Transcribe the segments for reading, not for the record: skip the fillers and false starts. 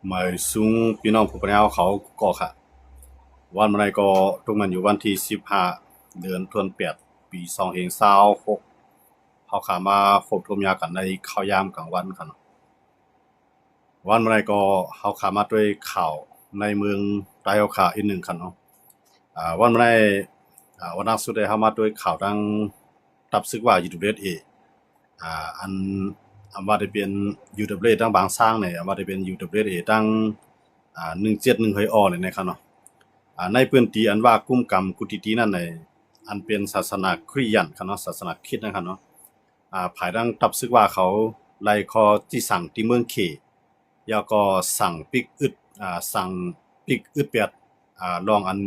หมายสูงพี่น้องผู้ปกครองเขาก็ค่ะวันอะไรก็ตรงมันอยู่วันที่15เดือนธันวาคมปี2026เขาขามาครบรวมยากันในข้าวยามกลางวันค่ะเนาะวันอะไรก็เขาขามาด้วยข่าวในเมืองไต้เอาขาอีกหนึ่งค่ะเนาะวันอะไรวันนักสุดได้เขามาด้วยข่าวดังตับซึกว่า UWSA อันว่าได้เป็น UWSA ตั้งบางสร้างเนี่ยว่าได้เป็น UWSA ตั้ง171เฮยออเลยนะครับเนาะ ในพื้นที่อันว่ากุ้มกรรมกุฏิตีนั่นในอันเป็นศาสนาคริสต์ครับเนาะศาสนาคริสต์นะครับเนาะภายดังตับซึกว่าเขาไล่คอที่สั่งที่เมืองเขแล้วก็สั่งปิกอึดสั่งปิกอึดเปียดลองอัน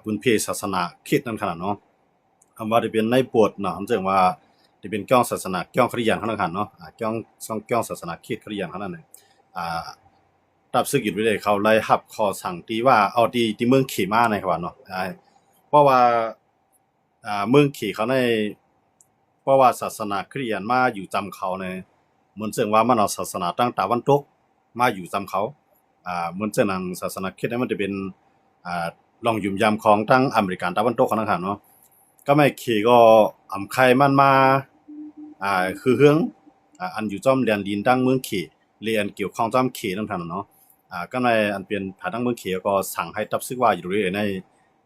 พื้นเพศศาสนาคริสต์นั่นขนาดเนาะคำว่าจะเป็นในโบสถ์เนาะคำเรียกว่าจะเป็นก้องศาสนาก้องคริสต์ขนาดเนาะก้องศาสนาคริสต์คริสต์ขนาดนั้นอ่า รับซึกอยู่เลยเขาไล่รับข้อสั่งที่ว่าเอาที่เมืองขี่ม้าในครับว่าเนาะเพราะว่าเมืองขี่เขาในเพราะว่าศาสนาคริสต์มาอยู่จำเขาในเหมือนเชิงว่ามันเอาศาสนาตั้งตะวันตกมาอยู่จำเขาเหมือนเชิงนั้นศาสนาคริสต์มันจะเป็นลองยุ่มยามของทั้งอเมริกันตะวันตกนะครับเนาะก็ไม่ขี่ก็อำไข่มันมาคือเฮืองอันอยู่จ้อมแดนดินตั้งเมืองขี่เรียนเกี่ยวข้องจ้อมขี่นั่นท่านเนาะ ก็ในอันเป็นภายตั้งเมืองเขียวก็สั่งให้ตับซึกว่าอยู่เรื่อยใน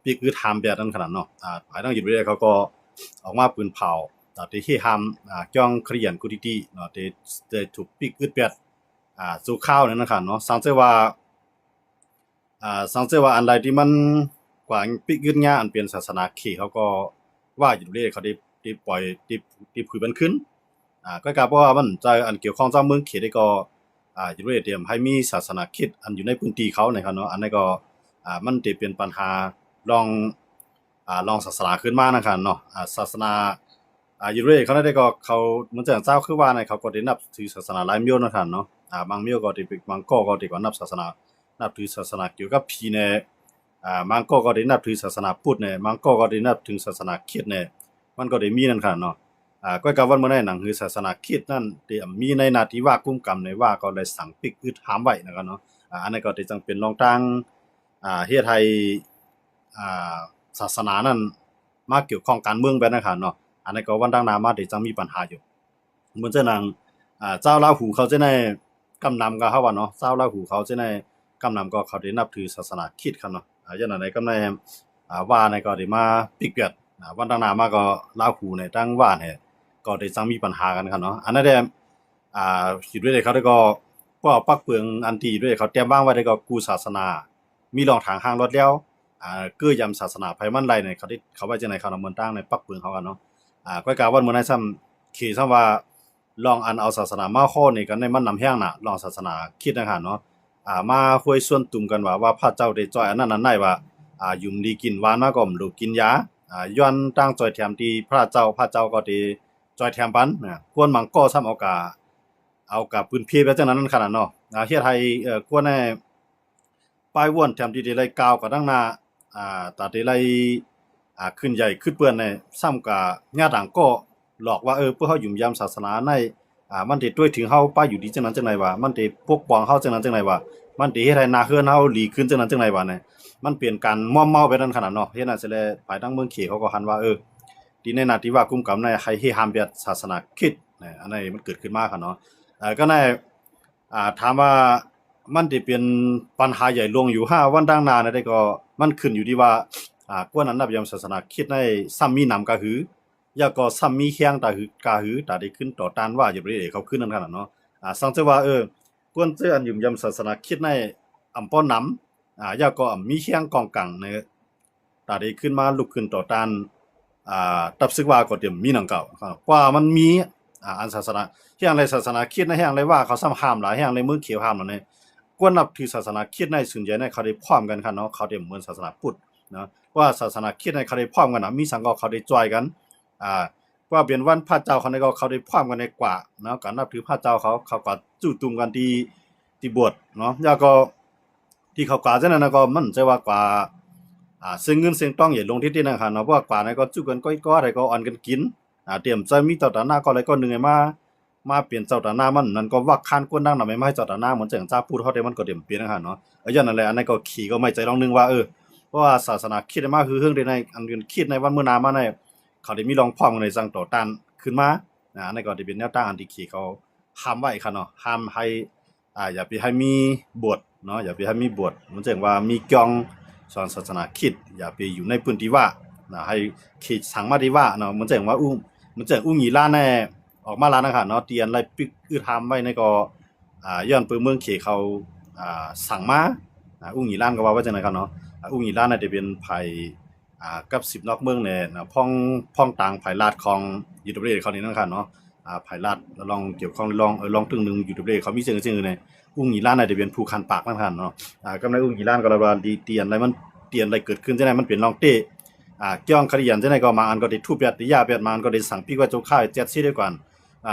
ปีคือทำแบบนั้นขนาดเนาะภายตั้งอยู่เรื่อยเขาก็ออกมาปืนเผาที่ทำจ้องเครียนกุฏิตีเนาะที่ถูกปีกอึดเปียดสู่ข้าวนั่นนะครับเนาะสังเกตว่าอันใดที่มันกว่าปีกอึดเงี้ยอันเป็นศาสนาขี่เขาก็ว่าอยู่เรื่อยเขาได้ปล่อยที่ผืนมันขึ้นก็กลายเป็นว่ามันจะอันเกี่ยวข้องเจ้าเมืองเขียได้ก็อยู่ด้วยเตรียมให้มีศาสนาคริสต์อันอยู่ในพื้นที่เขานะครับเนาะอันนี้ก็มันจะเป็นปัญหาลองลองศาสนาขึ้นมานะครับเนาะศาสนาอยู่ด้วยเขาได้ก็เขาเหมือนจะเจ้าคือว่าในเขาก็ได้นับถือศาสนาหลายมิวนะครับเนาะบางมิวก็ได้บางก็ได้ก็นับศาสนานับถือศาสนาเกี่ยวกับผีเนี่ยบางก็ได้นับถือศาสนาพุทธเนี่ยบางก็ได้นับถือศาสนาคริสต์เนี่ยมันก็ได้มีนั่นครับเนาะ ก็กะวันเมื่อในหนังคือศาสนาคริสต์นั่นที่มีในหน้าที่ว่ากุมกรรมในว่าก็ได้สั่งปิกอึดหามไว้นะครับเนาะอันนั้นก็ที่จังเป็นรองทางเฮ็ดให้อ่าศาสนานั้นมาเกี่ยวข้องการเมืองแบบนั้นค่ะเนาะอันนั้นก็วันดังหน้ามาที่จังมีปัญหาอยู่เหมือนเจ้านางเจ้าราหูเขาจะได้กำนำก็เฮาว่าเนาะเจ้าราหูเขาจะได้กำนำก็เขาได้นับถือศาสนาคริสต์ครับเนาะอย่างนั้นใดก็ได้ว่าในก็ได้มาปิกเปียดวันดังหน้ามาก็ราหูในตั้งว่าให้ ก็ได้จังมีปัญหากันครับเนาะอันนั้นแหละคิดด้วยเลยเขาได้ก็ปักเปลืองอันที่ด้วยเขาเตรียมวางไว้ได้ก็กู้ศาสนามีรองทางห้างรถแล้วเกื้อยำศาสนาไผมันไรเนี่ยเขาได้เขาไว้จังได๋เขานำเมืองตั้งในปักเปลืองเขากันเนาะก็กะว่ามื้อนั้นซ้ำขี่ซ้ำว่าลองอันเอาศาสนามาข้อนี่กันในมันนำแห้งน่ะลองศาสนาคิดนะครับเนาะมาคุยส่วนตุ่มกันว่าพระเจ้าได้จ้อยอันนั้นอันไหนว่ายุ่มดีกินหวานมาก็บ่รู้กินยาย้อนตั้งจ้อยแถมที่พระเจ้าก็ได้ จอยแถมปันกวนมังก็ซ้ำเอากะพื้นเพแบบจังนั้นขนาดเนาะเฮ็ดให้กวนให้ป้ายว่วนแถมที่ได้ไล่กาวกับดังหน้าตาได้ไล่ขึ้นใหญ่ขึ้นเปื้อนในซ้ำกะญาต่างก็หลอกว่าพวกเฮายุ่มยามศาสนาในมันสิด้วยถึงเฮาป้าอยู่ดีจังนั้นจังได๋วะมันสิปกป้องเฮาจังนั้นจังได๋วะมันสิเฮ็ดให้หน้าเฮือนเฮาหลีขึ้นจังนั้นจังได๋วะเนี่ยมันเป็นการม่อมเมาไปนั้นขนาดเนาะเฮ็ดให้เสร็จแล้วฝ่ายทางเมืองเขเขาก็หันว่าที่ในนาทีว่ากุมกรรมในให้ห้ามเบียดศาสนาคริสต์อันนี้มันเกิดขึ้นมากครับเนาะก็ในถามว่ามันจะเป็นปัญหาใหญ่ลวงอยู่5วันดังหน้าเนี่ยได้ก็มันขึ้นอยู่ที่ว่ากวนนั้นนับยามศาสนาคริสต์ในซ้ำมีนำกะหือแล้วก็ซ้ำมีแข้งตาหือกะหือตาได้ขึ้นต่อต้านว่าอยู่ได้เขาขึ้นนั่นขนาดเนาะสังเกตว่ากวนเจออันยุ่มยามศาสนาคริสต์ในอำป้อนนแล้วก็มีแข้งกองกังในตาได้ขึ้นมาลุกขึ้นต่อต้าน ตับซึกว่าก็เตรียมมีหนังเก่าครับว่ามันมีอันศาสนาแห่งไรศาสนาคริสต์ในแห่งไรว่าเขาซ้ำห้ามหลายแห่งในเมืองเขียวห้ามหลายเนี่ยกวนนับถือศาสนาคริสต์ในส่วนใหญ่ในเขาได้พร้อมกันครับเนาะเขาได้เหมือนศาสนาพุทธนะว่าศาสนาคริสต์ในเขาได้พร้อมกันนะมีสังก็เขาได้จอยกันว่าเป็นวันพระเจ้าเขาในก็เขาได้พร้อมกันในกว่าเนาะการนับถือพระเจ้าเขาก็จู่ตุ่มกันที่บวชเนาะแล้วก็ที่เขากว่าจังนั้นก็มันจะว่ากว่า ซึ่งเงินเสียงต้องอย่าลงที่นั่นค่ะเนาะเพราะว่ากว่านั้นก็จุกันก้อยๆอะไรก็อ่อนกันกินเตรียมใจมีต่อตาหน้าก็อะไรก็นึงไงมา มาเปลี่ยนเจ้าตาหน้ามันนั่นก็วักคันกวนดังนำไม่ให้เจ้าตาหน้าเหมือนจังจ้าพูดเฮาได้มันก็เต็มเปลี่ยนนะฮะเนาะอย่างนั้นแหละอันนั้นก็ขี่ก็ไม่ใจลองนึงว่าเพราะว่าศาสนาคริสต์มาคือเรื่องในอันคิดในวันมื้อนามาในเขาได้มีรองพ้องในสังต่อต้านขึ้นมาอันนั้นก็จะเป็นแนวตั้งอันที่ขี่เขาห้ามไว้ค่ะเนาะห้ามให้อย่าไปให้มีบวชเนาะอย่าไปให้มีบวชเหมือนจังว่ามีกองสอนศาสนาคริสต์อย่าไปอยู่ในพื้นที่ว่าให้ขีดสังมาดีว่าเนาะเหมือนจังว่ามันจังหยีล้านแน่ออกมาแล้วนะคะเนาะเตียนไล่ปิกทำไว้ในก็ย้อนปืนเมืองเขเขาสั่งมาหยีล้านก็ว่าจังได๋ครับเนาะหยีล้านน่ะจะเป็นภัยกับ10นอกเมืองเนี่ยนะพ่องต่างภัยลาดของยูทูบเบอร์เขานี่นะครับเนาะภัยลาดลองเกี่ยวข้องลองตึงนึงยูทูบเบอร์เขามีซึ่งเนี่ยหยีล้านน่ะจะเป็นผู้คันปากนะครับเนาะกำในหยีล้านก็ว่าดีเตียนอะไรมันเตียนอะไรเกิดขึ้นจังได๋มันเป็นลองเต้เกี่ยวคดียันจังได๋ก็มาอันก็ได้ทุบยัดยาเปียดมาอันก็ได้สั่งพี่ว่าเจ้าข้าเจ็ดซี่ด้วยกัน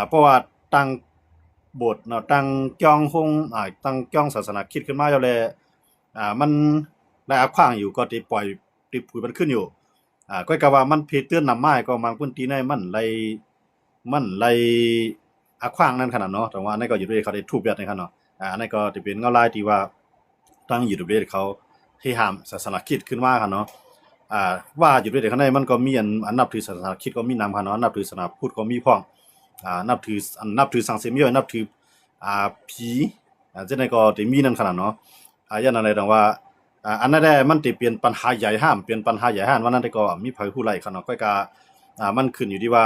เพราะว่าตั้งโบสถ์เนาะตั้งจ้องฮงตั้งจ้องศาสนาคริสต์ขึ้นมาแล้วแลมันได้อาขวางอยู่ก็ได้ปล่อยติดผุยมันขึ้นอยู่ก็กะว่ามันผิดเตือนนำไม้ก็บางพื้นที่ในมันไล่อาขวางนั่นขนาดเนาะแต่ว่าอันนั้นก็อยู่ด้วยเขาได้ทุบยัดในขนาดเนาะอันนั้นก็สิเป็นเงาลายที่ว่าตั้งอยู่ด้วยเขาที่ห้ามศาสนาคริสต์ขึ้นมาค่ะเนาะว่าอยู่ด้วยข้างในมันก็มีอันนับถือศาสนาคริสต์ก็มีนำค่ะเนาะนับถือศาสนาพุทธก็มีพ้องนับถือสังเสริมย่อยนับถือผีจังได๋ก็ได้มีนั่นขนาดเนาะอย่างนั้นเลยดังว่าอันนั้นแหละมันสิเป็นปัญหาใหญ่ห้ามเป็นปัญหาใหญ่ห้ามว่านั้นได้ก็มีไผฮู้ไล่ค่ะเนาะก็มันขึ้นอยู่ที่ว่า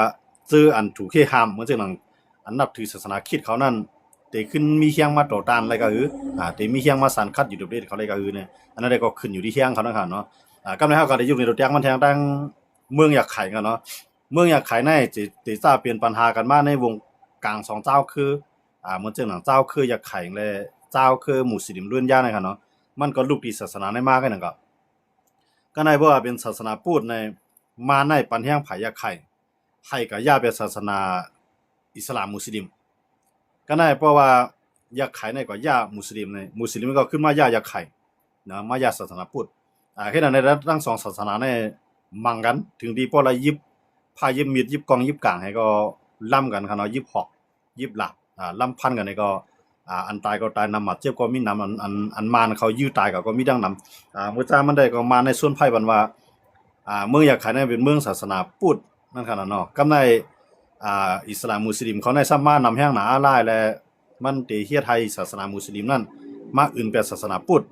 ซื้ออันถูกห้ามเหมือนจังนั้นอันนับถือศาสนาคริสต์เขานั้นได้ขึ้นมีเฮียงมาต่อต้านอะไรก็ได้มีเฮียงมาสั่นคัดอยู่ด้วยเขาเลยก็เนี่ยอันนั้นได้ก็ขึ้นอยู่ที่เฮียงเขานะคะเนาะกำลังเฮาก็ได้อยู่ในรถยางมันแทงตั้งเมืองอยากไข่กันเนาะเมืองอยากไข่ในสิทราบเปลี่ยนปัญหากันมาในวงกลาง2เจ้าคือเหมือนจังหนังเจ้าคืออยากไข่และเจ้าคือมุสลิมล้วนย่านะครับเนาะมันก็ลูกที่ศาสนาในมากกันนั่นก็ในบ่ว่าเป็นศาสนาพุทธในมาในปัญแห่งไผอยากไข่ให้ก็ย่าเป็นศาสนาอิสลามมุสลิมก็ได้เพราะว่าอยากไข่ในก็ย่ามุสลิมในมุสลิมก็ขึ้นมาย่าอยากไข่นะมาย่าศาสนาพุทธแค่นั้นในทั้งสองศาสนาเนี่ยมั่งกันถึงดีพอละยิบพายิบมีดยิบกองยิบกลางให้ก็ล่ำกันครับเนาะยิบหอกยิบหลับล่ำพันกันนี่ก็อันตายก็ตายนำหมัดเจ็บก็มีนำอันมานเขายื้อตายก็มีดังนำเมื่อจ้ามันได้ก็มาในส่วนไพ่บันว่าเมืองอยากขายในเป็นเมืองศาสนาพุทธนั่นขนาดเนาะกำในอิสลามมุสลิมเขาในซัมมานำแห้งหนาลายและมันเตเฮียไทยศาสนามุสลิมนั่นมาอื่นเป็นศาสนาพุทธ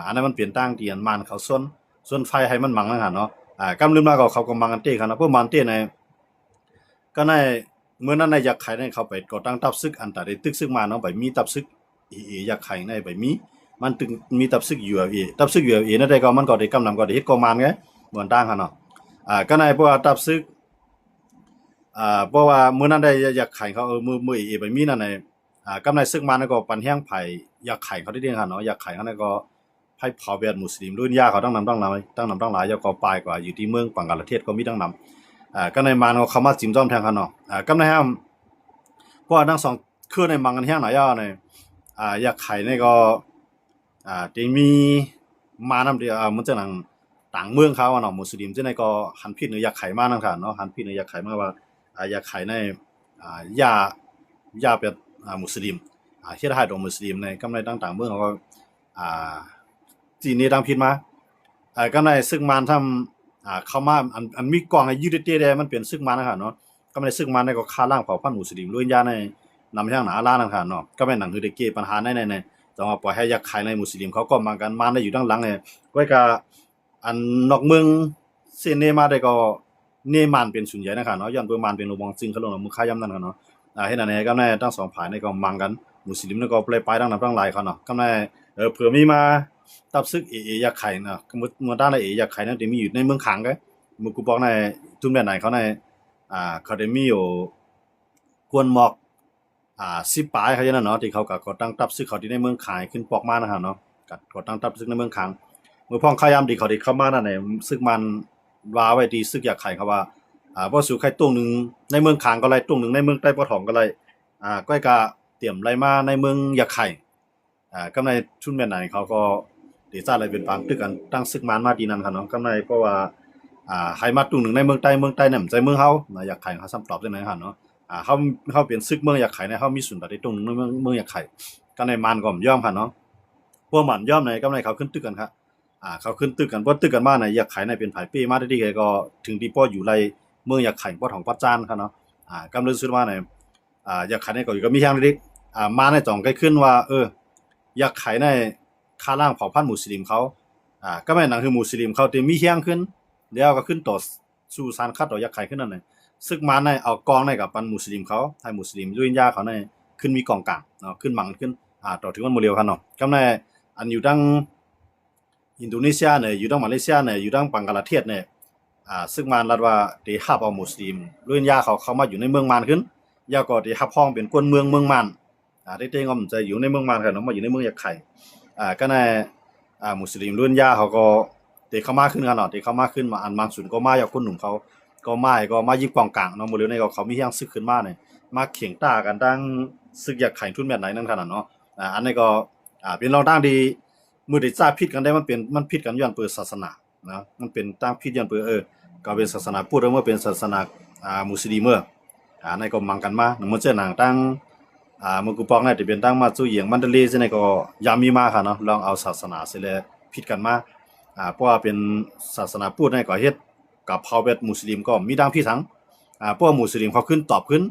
อันนั้นมันเปลี่ยนตั้งเตียนมานเขาส่วนไฟให้มันมังนั่นค่ะเนาะกำลืมมาก็เขาก็มังกันเต้ครับเนาะพวกมันเต้ในก็ในเมื่อนั้นในอยากไข่ในเขาไปก่อตั้งตับซึกอันตะได้ตึกซึกมาเนาะไปมีตับซึกอยากไข่ในไปมันตึงมีตับซึก ULA ตับซึก ULA นั่นได้ก็มันก็ได้กำลังก็ได้เฮ็ดก็มันไงเหมือนตั้งค่ะเนาะก็ในเพราะว่าตับซึกเพราะว่าเมื่อนั้นได้อยากไข่เขามือไปมีนั่นในกำไรซึกมานั่นก็ปันแห้งไผอยากไข่เขาได้เด้ค่ะเนาะอยากไข่เขานั่นก็ไผเผาเวียดมุสลิมรุ่นย่าเขาตั้งนำตั้งหลายยาก็ปลายกว่าอยู่ที่เมืองปังกลาเทศก็มีตั้งนำก็ในมานเขามาจิ้มจ้อมแทงกันเนาะกำในห้ามเพราะว่าทั้งสองคือในมังกันแห้งหลายย่อในอยากไข่นี่ก็ที่มีมานำเดียวมันจะหนังต่างเมืองเขาเนาะมุสลิมจังได๋ก็หันผิดอยากไข่มานั่นค่ะเนาะหันผิดอยากไข่มาว่าอยากไข่ในย่าเป็นมุสลิมเฮ็ดให้ดอกมุสลิมในกำในต่างๆเมืองเขาก็จีนนี่ดังผิดมากำในซึ่งมานทำเข้ามาอันมีกองให้ยืดเตได้มันเป็นซึ่งมานนะครับเนาะก็ไม่ได้ซึ่งมานในก็ฆ่าล้างเผ่าพันธุ์มุสลิมล้วนยาในนำทางหนาล้านนะครับเนาะก็แม่นหนังคือได้เกปัญหาในแต่ว่าปล่อยให้ยักขายในมุสลิมเขาก็มากันมาได้อยู่ด้านหลังเนี่ยก็ก็อันนอกเมืองเซเนมาได้ก็เนมานเป็นส่วนใหญ่นะครับเนาะย้อนเบิ่งมานเป็นโลมองจริงเขาลงมือค้ายำนั่นกันเนาะเฮ็ดอันนี้ก็ในทั้งสองฝ่ายนี่ก็มังกันมุสลิมนี่ก็ไปทางนั้นทางหลายเขาเนาะก็ในเผื่อมีมาตับซึกอยากไข่เนาะเมื่อด้านอยากไข่นั่นที่มีอยู่ในเมืองขังก็มึงกูบอกในทุ่มแบบไหนเขาในเขาได้มีอยู่กวนหมอก10ปลายเขาอย่างนั้นเนาะที่เขาก็ตั้งตับซึกเขาที่ในเมืองขายขึ้นปอกมานะครับเนาะก็ตั้งตับซึกในเมืองขังเมื่อพ้องขายามที่เขาได้เข้ามานั่นน่ะซึกมันว่าไว้ที่ซึกอยากไข่เขาว่าบ่สู่ไข่ตุ้งนึงในเมืองขางก็ไล่ตุ้งนึงในเมืองใต้ปะถองก็ไล่ก้อยกะเตรียมไล่มาในเมืองอยากไข่กำในชุนแม่นไหนเขาก็เดซ่าอะไรเป็นปางตึกกันตั้งซึกมันมาดีนั่นครับเนาะกำในเพราะว่าให้มาตุ้งนึงในเมืองใต้นั่นใจเมืองเฮาอยากไข่เขาซ้ำตอบจังได๋ครับเนาะ เฮาเป็นศึกเมืองอยากไขในเฮามีศูนย์ตัดที่ตรงเมืองอยากไขก็ในมันก็ย่อมค่ะเนาะพวกมันย่อมในกำไรเขาขึ้นตึกกันครับเขาขึ้นตึกกันบ่ตึกกันมาในอยากไขในเป็นภายปีมาได้ดีก็ถึงที่ป้ออยู่ไรเมืองอยากไขบ่ของปัจจานครับเนาะกำลังซื้อมาในอยากไขในก็อยู่ก็มีอย่างเล็กมาในจ่องใกล้ขึ้นว่าอยากไขในค่าล่างเผ่าพันธุ์มุสลิมเขาก็แม่นหนังคือมุสลิมเขาที่มีเฮียงขึ้นแล้วก็ขึ้นต่อสู่ซานคัดต่ออยากไขขึ้นนั่นน่ะซึกมาในเอากองในกับปันมุสลิมเขาให้มุสลิมลุยยาเขาในขึ้นมีกองกลางเนาะขึ้นมังขึ้นต่อถึงวันโมเรียวครับเนาะกำในอันอยู่ดังอินโดนีเซียเนี่ยอยู่ดังมาเลเซียเนี่ยอยู่ดังบังกลาเทศเนี่ยซึ่งมันรัดว่าได้ฮับเอามุสลิมลุยยาเขาเข้ามาอยู่ในเมืองมานขึ้นยาก็ได้ฮับห้องเป็นคนเมืองมานได้เต็งก็มันจะอยู่ในเมืองมานครับเนาะมาอยู่ในเมืองอยากไข่ก็ในมุสลิมลุยยาเขาก็ได้เข้ามาขึ้นกันเนาะได้เข้ามาขึ้นมาอันบางส่วนก็มาจากคนหนุ่มเขาก็มายิบกองกลางเนาะโมเรียวในก็เขามีเฮียงซึกขึ้นมาเนี่ยมาเข่งต้ากันดังซึกอยากไข่ทุนแบบไหนนั่นขนาดเนาะอันนี้ก็เป็นรองตั้งดีมือได้ทราบผิดกันได้มันผิดกันย้อนเปิดศาสนานะมันเป็นตั้งผิดย้อนเปิดก็เป็นศาสนาพุทธเมื่อเป็นศาสนามุสลิมในก็มังกันมามันจะหนังตั้งมันกูปองเนี่ยจะเป็นตั้งมาจู่เหยียงมันเดลีซึ่งในก็ยามีมาค่ะเนาะลองเอาศาสนาเสียแล้วผิดกันมาเพราะว่าเป็นศาสนาพุทธในก็เฮ็ดกับเผ่าแบบมุสลิมก็มีดังพี่ทั้งพวกมุสลิมเขาขึ้นตอบขึ้น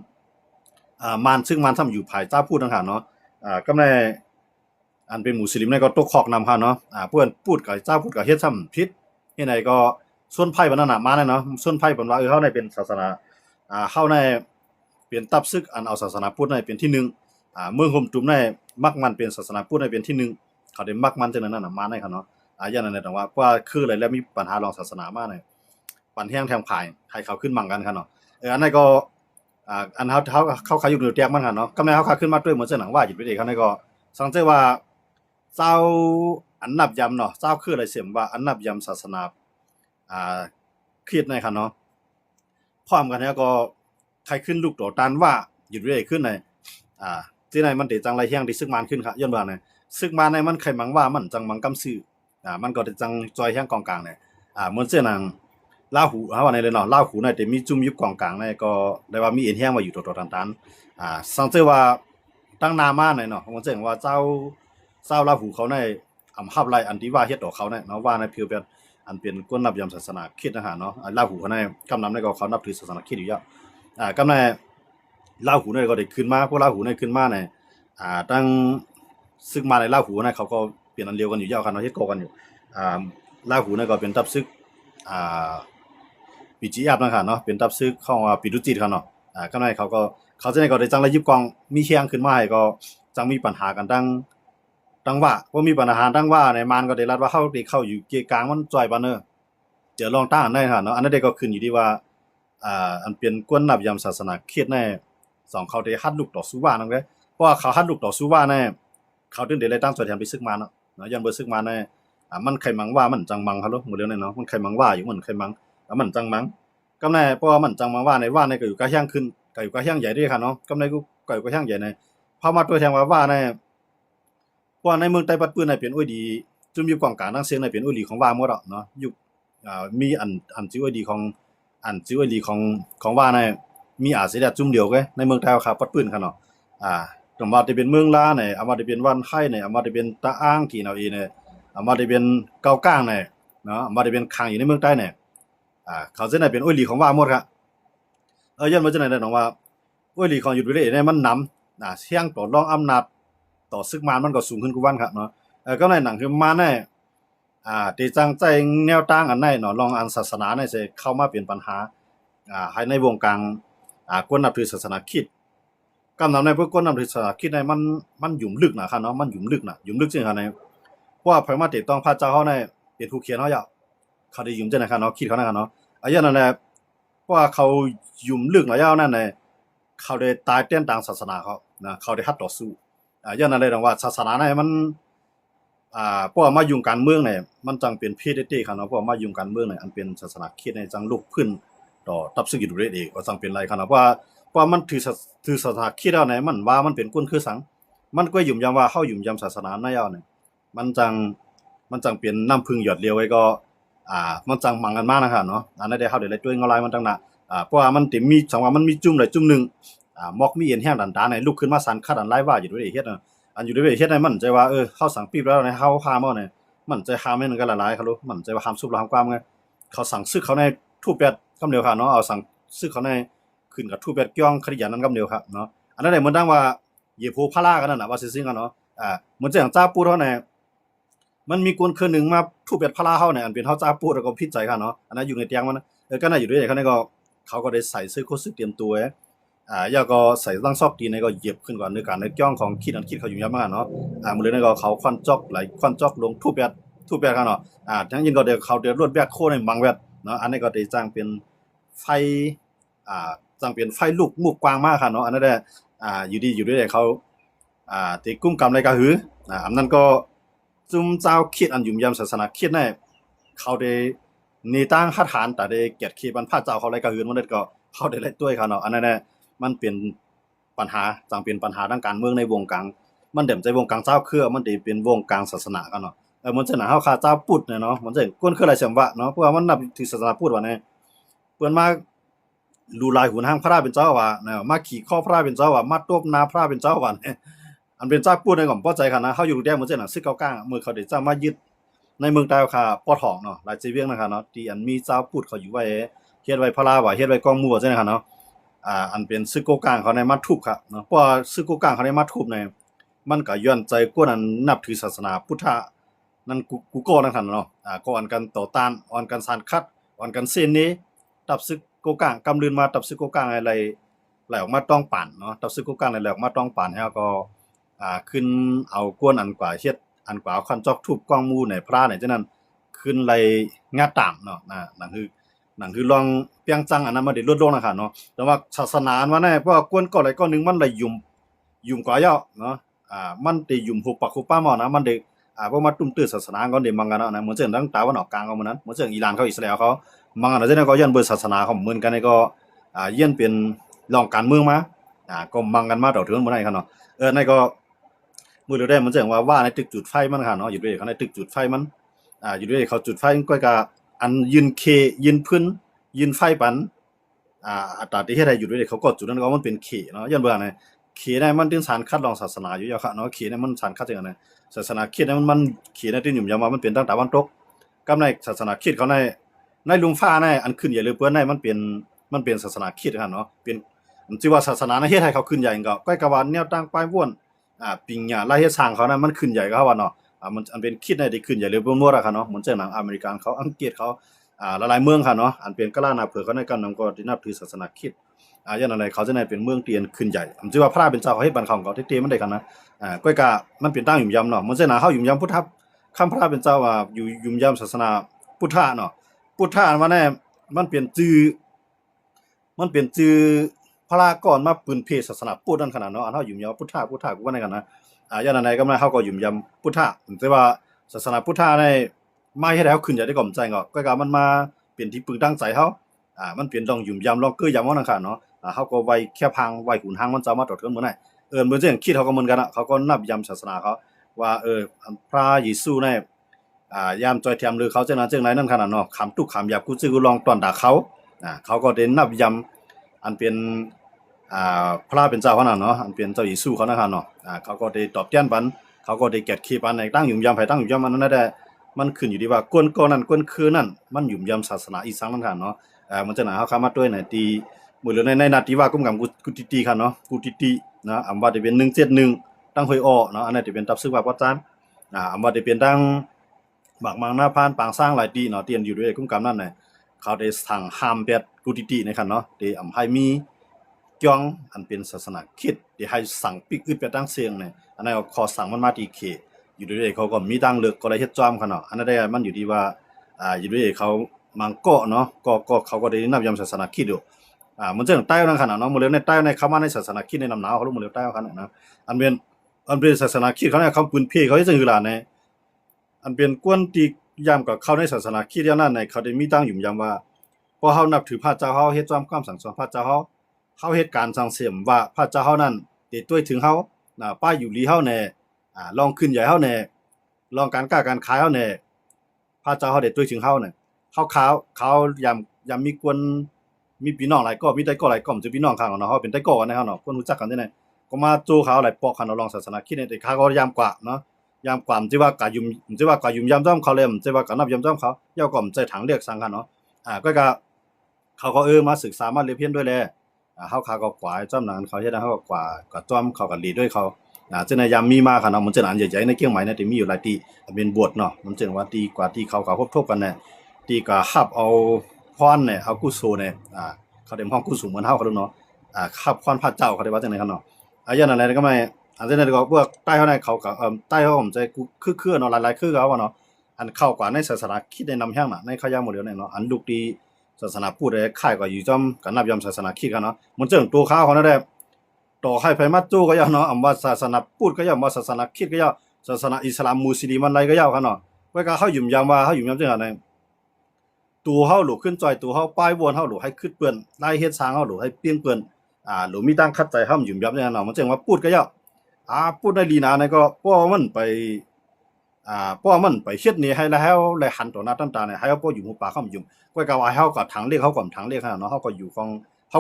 มันซึ่งมันทำอยู่ภายใต้พูดต่างหากเนาะก็ในอันเป็นมุสลิมในก็ตกคอกนำค่ะเนาะเพื่อนพูดกับเจ้าพูดกับเฮ็ดซ้ำผิดเฮ็ดไหนก็ส่วนไพ่บรรณามาเนาะส่วนไพ่บรรว่าเขาในเป็นศาสนาเข้าในเป็นตับซึกอันเอาศาสนาพุทธในเป็นที่1เมืองห่มจุ่มในมักมันเป็นศาสนาพุทธในเป็นที่1เขาได้มักมันจังนั้นน่ะมาในค่ะเนาะอย่างนั้นแต่ว่าคืออะไรแล้วมีปัญหารองศาสนามาในปันแห้งแทงภายให้เขาขึ้นมั่งกันค่ะเนาะอันนั้นก็อันเขาขายอยู่เหนือแตกมันค่ะเนาะกำไนเขาขาขึ้นมาด้วยเหมือนเจ้าหนังว่าอยู่ไปเด้เขาในก็สังเกตว่าเจ้าอันนับยำเนาะเจ้าคืออะไรเสียมว่าอันนับยำศาสนาเครียดในค่ะเนาะพร้อมกันแล้วก็ใครขึ้นลูกโตตานว่าหยุดเรื่อยขึ้นในที่ไหนมันเดจังไรเฮียงที่ซึกมันขึ้นค่ะย้อนว่าในซึกมันในมันใครมังว่ามันจังมังกำซื่อมันก็ได้จังจอยเฮียงกองกลางเนี่ยเหมือนเจ้านางลาหูเฮาว่าในเลยเนาะลาหูในแต่มีจุ่มยุบกองกลางในก็ได้ว่ามีเอ็นเฮียงว่าอยู่โตๆตันสังเกตว่าตั้งนามาในเนาะมันเจ้ว่าเจ้าลาหูเขาในฮับไลอันที่ว่าเฮ็ดต่อเขาเนี่ยเนาะว่าในเพียวเป็นอันเป็นก้นนับยำศาสนาคริสต์นะฮะเนาะลาหูเขาในกำนำในก็เขานับถือศาสนาคริสต์อยู่แล้วกำในลาหูในก็ได้ขึ้นมาพวกลาหูในขึ้นมาในตั้งซึ่งมาในลาหูในเขาก็เปลี่ยนอันเดียวกันอยู่แล้วกันเนาะเฮ็ดโกกันอยู่ลาหูในก็เป็นตับซึกปีจีอัพนะครับเนาะเป็นตับซึกเข้ามาปีดุจิตครับเนาะกำในเขาจะในก็ได้จังไรยิบกองมีเคียงขึ้นมาให้ก็จังมีปัญหากันดังว่ามีปัญหาดังว่าในมันก็ได้รัดว่าเข้าอยู่เกกลางมันจ่อยบานเนอร์เดี๋ยวลองตั้งได้ค่ะเนาะอันนั้นได้ก็ขึ้นอยู่ที่ว่าอันเป็นกวนนับยำศาสนาคริสต์ใน2เขาได้ฮัดลูกต่อสู้ว่านั่นแหละเพราะว่าเขาฮัดลูกต่อสู้ว่าในเขาถึงได้ตั้งตัวแทนไปซึกมาเนาะยันบ่ซึกมาในมันใครมังว่ามันจังมังครับลูกหมดแล้วเนาะมันใครมังว่าอยู่มันใครมังแล้วมันจังมังกำในเพราะว่ามันจังมังว่าในก็อยู่กะเฮียงขึ้นก็อยู่กะเฮียงใหญ่ด้วยค่ะเนาะกำในก็อยู่กะเฮียงใหญ่ในพอมาตัวแทนว่าในว่าในเมืองใต้ปัดปื้นในเป็นอ้วยดีจุ่มอยู่กองกลางทั้งเสียงในเป็นอ้วยดีของว่าหมดเนาะอยู่มีอันจิอ้วยดีของอันจิอ้วยดีของว่าในมีอาเสียจุ่มเดียวกันในเมืองไทยครับปัดปื้นค่ะเนาะตรงว่าจะเป็นเมืองลาเนี่ยเอามาจะเป็นวันไข่เนี่ยเอามาจะเป็นตะอ้างที่เนาะอีเนี่ยเอามาจะเป็นเกาก้างเนี่ยเนาะเอามาจะเป็นคางอยู่ในเมืองใต้เนี่ยเขาจะได้เป็นอ้วยดีของว่าหมดครับย้อนมาจังได๋เนาะว่าอ้วยดีของอยู่ไปเลยเนี่ยมันนำเสียงต่อรองอำนาจต่อซึกมันก็สูงขึ้นกว่าวันครับเนาะก็ในหนังคือมาในที่จังใจแนวตั้งอันไหนเนาะลองอันศาสนาในสิเข้ามาเป็นปัญหาให้ในวงการคนนับถือศาสนาคริสต์กำนำในพวกคนนับถือศาสนาคริสต์ในมันหยุ่มลึกนะครับเนาะมันหยุ่มลึกจริงครับในเพราะว่าพระมาติต้องพระเจ้าเฮาในเป็นผู้เขียนเฮาอย่าเขาได้หยุ่มจังนะครับเนาะคิดเขานะครับเนาะอย่างนั้นแหละเพราะว่าเขาหยุ่มลึกแล้วนั่นน่ะเขาได้ตายเต้นต่างศาสนาเขานะเขาได้ฮัดต่อสู้อย่างนั้นเลยว่าศาสนาในมันเพราะว่ามายุ่งการเมืองเนี่ยมันจังเป็นพีเดตี้ครับเนาะเพราะมายุ่งการเมืองเนี่ยอันเป็นศาสนาคริสต์ในจังลุกขึ้นต่อตับซึกอยู่เรื่อยเองก็จังเป็นไรครับเนาะเพราะมันถือศาสนาคริสต์แล้วเนี่ยมันว่ามันเป็นก้นคือสังมันก็ยุ่มยำว่าเฮายุ่มยำศาสนาในเอาเนี่ยมันจังเป็นน้ำพึ่งหยดเดียวไว้ก็มันจังมังกันมากนะครับเนาะอันนั้นได้เฮาได้เลยด้วยเงาลายมันจังน่ะเพราะว่ามันติมีสังว่ามันมีจุ่มใดจุ่มนึง มอกมีเอียนแห้งดันดาในลุกขึ้นมาสั่นคัดอันไล่ว่าอยู่ด้วยเฮ็ดน่ะอันอยู่ด้วยเฮ็ดให้มันใจว่าเฮาสั่งปีบแล้วในเฮาหามเอาเนี่ยมันใจหามให้มันก็ละลายเขารู้มันใจว่าหามซุบแล้วหามความไงเขาสั่งซึกเขาในทูปแปดกำเดียวค่ะเนาะเอาสั่งซึกเขาในขึ้นกับทูปแปดก้องขยันนั้นกำเดียวครับเนาะอันนั้นได้เหมือนดังว่าเหยียบโพพลากันนั่นน่ะว่าซิๆกันเนาะเหมือนจังจ้าปูเฮาเนี่ยมันมีกวนคืนนึงมาทูปแปดพลาเฮาเนี่ยอันเป็นเฮาจ้าปูแล้วก็ผิดใจค่ะเนาะอันนั้นอยู่ในเตียงมันก็น่าอยู่ด้วยเขาเนี่ยก็เขาก็ได้ใส่เสื้อโคตรเตรียมตัวแล้วก็ใส่ตั้งซอกตีนก็เหยียบขึ้นก่อนในการในจ้องของคิดอันคิดเขาอยู่ยามมากเนาะมื้อเลยก็เขาควันจอกไหลควันจอกลงทูบแบกกันเนาะทั้งยินก็เดี๋ยวเขาเดี๋ยวรวดแบกโคในมังแวดเนาะอันนี้ก็ได้จ้างเป็นไฟจ้างเป็นไฟลุกมุกกว้างมากค่ะเนาะอันนั้นแหละอยู่ดีอยู่ด้วยเขาที่กุ้มกำไรก็หืออันนั้นก็จุมเจ้าคิดอันยุ่มยามศาสนาคิดแน่เขาได้นี่ตั้งหัตถานแต่ได้เกียรติคีบันพระเจ้าเขาไรก็หือมันก็เขาได้ไล่ด้วยค่ะเนาะอันนั้นแหละมันเป็นปัญหาจังเป็นปัญหาทางการเมืองในวงการมันเด่มใจวงการเจ้าเครือมันได้เป็นวงการศาสนากันเนาะมันจะหนาเฮาคาเจ้าพุทธเนี่ยเนาะมันจะกวนคืออะไรเสียมวะเนาะเพราะว่ามันนับถือศาสนาพุทธว่าแน่เปิ้นมาลูลายหุนห้างพระเป็นเจ้าว่าเนาะมาขี่ข้อพระเป็นเจ้าว่ามาตบนาพระเป็นเจ้าว่าอันเป็นเจ้าพุทธในก็บ่ใจกันนะเฮาอยู่แดงมันจะหนังซึกเก้าก้างมื้อเขาได้เจ้ามายึดในเมืองใต้ค่ะปอทองเนาะหลายจีเวียงนะคะเนาะที่อันมีเจ้าพุทธเขาอยู่ไว้เฮ็ดไว้พระว่าเฮ็ดไว้กองหมู่จังซี่นะคะเนาะอันเป็นซึกโกกลางเขาในมัดทุบครับเนาะเพราะซึกโกกลางเขาในมัดทุบในมันก็ย้อนใจกวนอันนับถือศาสนาพุทธะนั่นกูก็นั่นคั่นเนาะก็อ่อนกันต่อต้านอ่อนกันสานคัดอ่อนกันเส้นนี้ตับซึกโกกลางกำลืนมาตับซึกโกกลางอะไรไหลออกมาต้องป่านเนาะตับซึกโกกลางไหลออกมาต้องป่านแล้วก็ขึ้นเอากวนอันกว่าเฮ็ดอันกว่าเอาคันจอกทุบกองหมู่ในพระเนี่ยจังนั้นขึ้นไล่งาตามเนาะนั่นคือลองเปียงจังอันนั้นมันได้ลดลงนะครับเนาะแต่ว่าศาสนามันแน่เพราะว่ากวนก็อะไรก็นึงมันได้ยุ่มกว่าเยาะเนาะมันได้ยุ่มหุบปักหุบป้าหม้อนะมันได้เพราะมาตุ้มตื้อศาสนาก็ได้มังกันเนาะนะเหมือนเช่นทางตะวันออกกลางก็เหมือนนั้นเหมือนเช่นอิหร่านเขาอิสราเอลเขามังกันจังนั้นก็ย้อนเบิดศาสนาเขาเหมือนกันนี่ก็เยี่ยนเป็นรองการเมืองมาก็มังกันมาต่อถึงบ่ได้ครับเนาะนั่นก็มื้อเดียวได้มันจังว่าในตึกจุดไฟมันค่ะเนาะอยู่ด้วยเขาในตึกจุดไฟมันอยู่ด้วยเขาจุดไฟก็อันยืนเคยืนพื้นยืนไฟปันอัตราที่เฮ็ดให้อยู่ด้วยเขาก็จุดนั้นก็มันเป็นเคเนาะย้อนว่าน่ะเคเนี่ยมันเป็นสารคัดลองศาสนาอยู่แล้วครับเนาะเคเนี่ยมันสารคัดจังได๋ศาสนาคริสต์เนี่ยมันเคเนี่ยที่ยุ่มยามว่ามันเป็นทางตะวันตกกับในศาสนาคริสต์เขาในลุงฟ้าในอันขึ้นใหญ่หรือเปิ้นในมันเป็นศาสนาคริสต์ครับเนาะเป็นมันสิว่าศาสนาในเฮ็ดให้เขาขึ้นใหญ่ก็ใกล้กับว่าแนวตั้งป้ายว่วนปิงหญ้าลายเฮ็ดสร้างเขานั้นมันขึ้นใหญ่ก็เขาว่าเนาะมันอันเป็นคริสต์ได้ขึ้นใหญ่หรือบ่มั่วล่ะครับเนาะเหมือนจังหนังอเมริกันเขาอังกฤษเขาหลายๆเมืองค่ะเนาะอันเป็นกะลานาเผือเขาในกันนำก็ที่นับถือศาสนาคริสต์อย่างนั้นเลยเขาจะได้เป็นเมืองเตียนขึ้นใหญ่ผมสิว่าพระเป็นเจ้าเขาเฮ็ดบ้านเขาก็เท่ๆมันได้กันนะก้อยกะมันเป็นตั้งยุ่มยำเนาะมันจะหนาเฮายุ่มยำพุทธะคำพระเป็นเจ้าว่าอยู่ยุ่มยำศาสนาพุทธะเนาะพุทธะว่าแน่มันเป็นชื่อพระก่อนมาปืนเพศศาสนาพุทธนั่นขนาดเนาะอันเฮายุ่มยำพุทธะกูว่าได้กันนะอย่างนั้นใดก็มาเฮาก็ยุ่มยำพุทธะแต่ว่าศาสนาพุทธะในมาเฮ็ดให้เฮาขึ้นใหญ่ได้ก่อมใจก็ก้อยกะมันมาเป็นที่ปึงตั้งใจเฮามันเป็นต้องยุ่มยำลองเกื้อยำว่านั่นค่ะเนาะเฮาก็ไว้แค่พังไว้หุนหางมันจะมาตอดเทิงมื้อไหนเหมือนจังคิดเขาก็เหมือนกันน่ะเขาก็นับยำศาสนาเขาว่าพระเยซูเนี่ยยามจอยเทียมหรือเขาจังนั้นจังไหนนั่นขนาดเนาะขำทุกขำหยาบกูซื้อกูลองตอนด่าเขาเขาก็ได้นับยำอันเป็นพระเป็นเจ้าเขาน่ะเนาะอันเป็นเจ้าเยซูเขานะครับเนาะเขาก็ได้ตอบแทนปันเขาก็ได้เกียรติขี้ปันในตั้งยุ่มยำไผตั้งยุ่มยำมันนั่นแหละมันขึ้นอยู่ที่ว่ากวนก่อนั้นกวนคือนั่นมันยุ่มยำศาสนาอีสังนั่นค่ะเนาะมันจะหนาเฮาเข้ามาด้วยในตีมื้อเหลือในนาทีว่ากุมกำกุติติค่ะเนาะกุติตินะอำว่าจะเป็น171ตั้งห้วยอ้อเนาะอันนั้นจะเป็นตับซึกว่าปอจานอำว่าจะเป็นตั้งบักมังหน้าพานปางสร้างหลายตีเนาะเตียนอยู่ด้วยกุมกำนั่นน่ะเขาได้สั่งห้ามเป็ดกุติติในคั่นเนาะที่อำให้มีจ้องอันเป็นศาสนาคริสต์ที่ให้สั่งปิกอึดไปตั้งเสียงเนี่ยอันนั้นขอสั่งมันมาที่เขตอยู่ด้วยเขาก็มีตั้งเลิกก็เลยเฮ็ดจอมคั่นเนาะอันนั้นได้มันอยู่ที่ว่าอยู่ด้วยเขามังเกาะเนาะก็เขาก็ได้นับยำศาสนาคริสต์อยู่มันจังใต้นั่นขนาดเนาะมื้อเหลือในใต้ในเข้ามาในศาสนาคริสต์ในนำหนาวเขารู้มื้อเหลือใต้เขาขนาดนะอันเป็นศาสนาคริสต์เขาเนี่ยเขาปืนเพเขาจังคือล่ะในอันเป็นกวนที่ยามกับเข้าในศาสนาคริสต์อย่างนั้นในเขาได้มีตั้งยุ่มยำว่าพอเฮานับถือพระเจ้าเฮาเฮ็ดตามคำสั่งสอนพระเจ้าเฮาเฮ็ดการสั่งเสียมว่าพระเจ้าเฮานั้นได้ต้วยถึงเฮาป้ายอยู่ลีเฮาแน่ลองขึ้นใหญ่เฮาแน่ลองการค้าการขายเฮาแน่พระเจ้าเฮาได้ต้วยถึงเฮาน่ะเขายามมีกวน มีพี่น้องหลายก็มีไต้ก็หลายก็มันจะพี่น้องข้างกันเนาะเฮาเป็นไต้ก็กันนะครับเนาะคนรู้จักกันได้ไหนก็มาโจเขาหลายปอกคันเอาลองศาสนาคริสต์เนี่ยเขาก็ยามกว่าเนาะยามกว่ามันสิว่ากะยุมมันสิว่ากะยุมยามจ้อมเขาเลยมันสิว่ากะนับยามจ้อมเขาย่อก็มันใจถังเรียกสังกันเนาะก็เขาก็มาศึกษามาเรียนเพียนด้วยแลเฮาก็กว่าจ้อมหนังเขาเฮ็ดให้เฮาก็กว่าก็จ้อมเขาก็ลีด้วยเขาจึงในยามมีมาค่ะเนาะมันจะอันใหญ่ๆในเกียงใหม่เนี่ยที่มีอยู่หลายที่เป็นบวชเนาะมันจึงว่าดีกว่าที่เขาก็พบกันเนี่ยที่ก็ฮับเอาพรเนี่ยเอากุศลเนี่ยเขาเรียกห้องกุศลเหมือนเฮาเขาเนาะฮับพรพระเจ้าเขาเรียกว่าจังได๋ครับเนาะอย่างนั้นแหละก็ไม่อันนั้นก็พวกใต้เฮาเนี่ยเขาก็ใต้เฮาผมใจคือเนาะหลายๆคือเขาว่าเนาะอันเข้ากว่าในศาสนาคริสต์ในนำแห่งน่ะในเขาย่างหมดแล้วเนี่ยเนาะอันลูกดีศาสนาพุทธได้ค่ายก็อยู่จอมกันนับยามศาสนาคริสต์กันเนาะมันจึงตัวเขานั่นแหละต่อให้ไปมัดจู้ก็ยาวเนาะว่าศาสนาพุทธก็ยาวว่าศาสนาคริสต์ก็ยาวศาสนาอิสลามมุสลิมอะไรก็ยาวกันเนาะไว้ก็เฮายุ่มยามว่าเฮายุ่มยามจังได๋ตัวเฮาหลุขึ้นจอยตัวเฮาป้ายวนเฮาหลุให้ขึ้นเปิ้นไล่เฮ็ดสร้างเฮาหลุให้เปี้ยงเปิ้นหลุมีตั้งคัดใจเฮายุ่มยามจังเนาะมันจึงว่าพุทธก็ยาวพูดได้ลีนาเนี่ยก็ป้อมันไปป้อมันไปเฮ็ดนี่ให้แล้วเลยหันต่อหน้าตั้งตาเนี่ยให้เฮาป้ออยู่หมู่ป่าเขายุ่มก็ว่าให้เฮาก็ทางเรียกเขาก่อนทางเรียกเนาะเฮาก็อยู่ของเฮ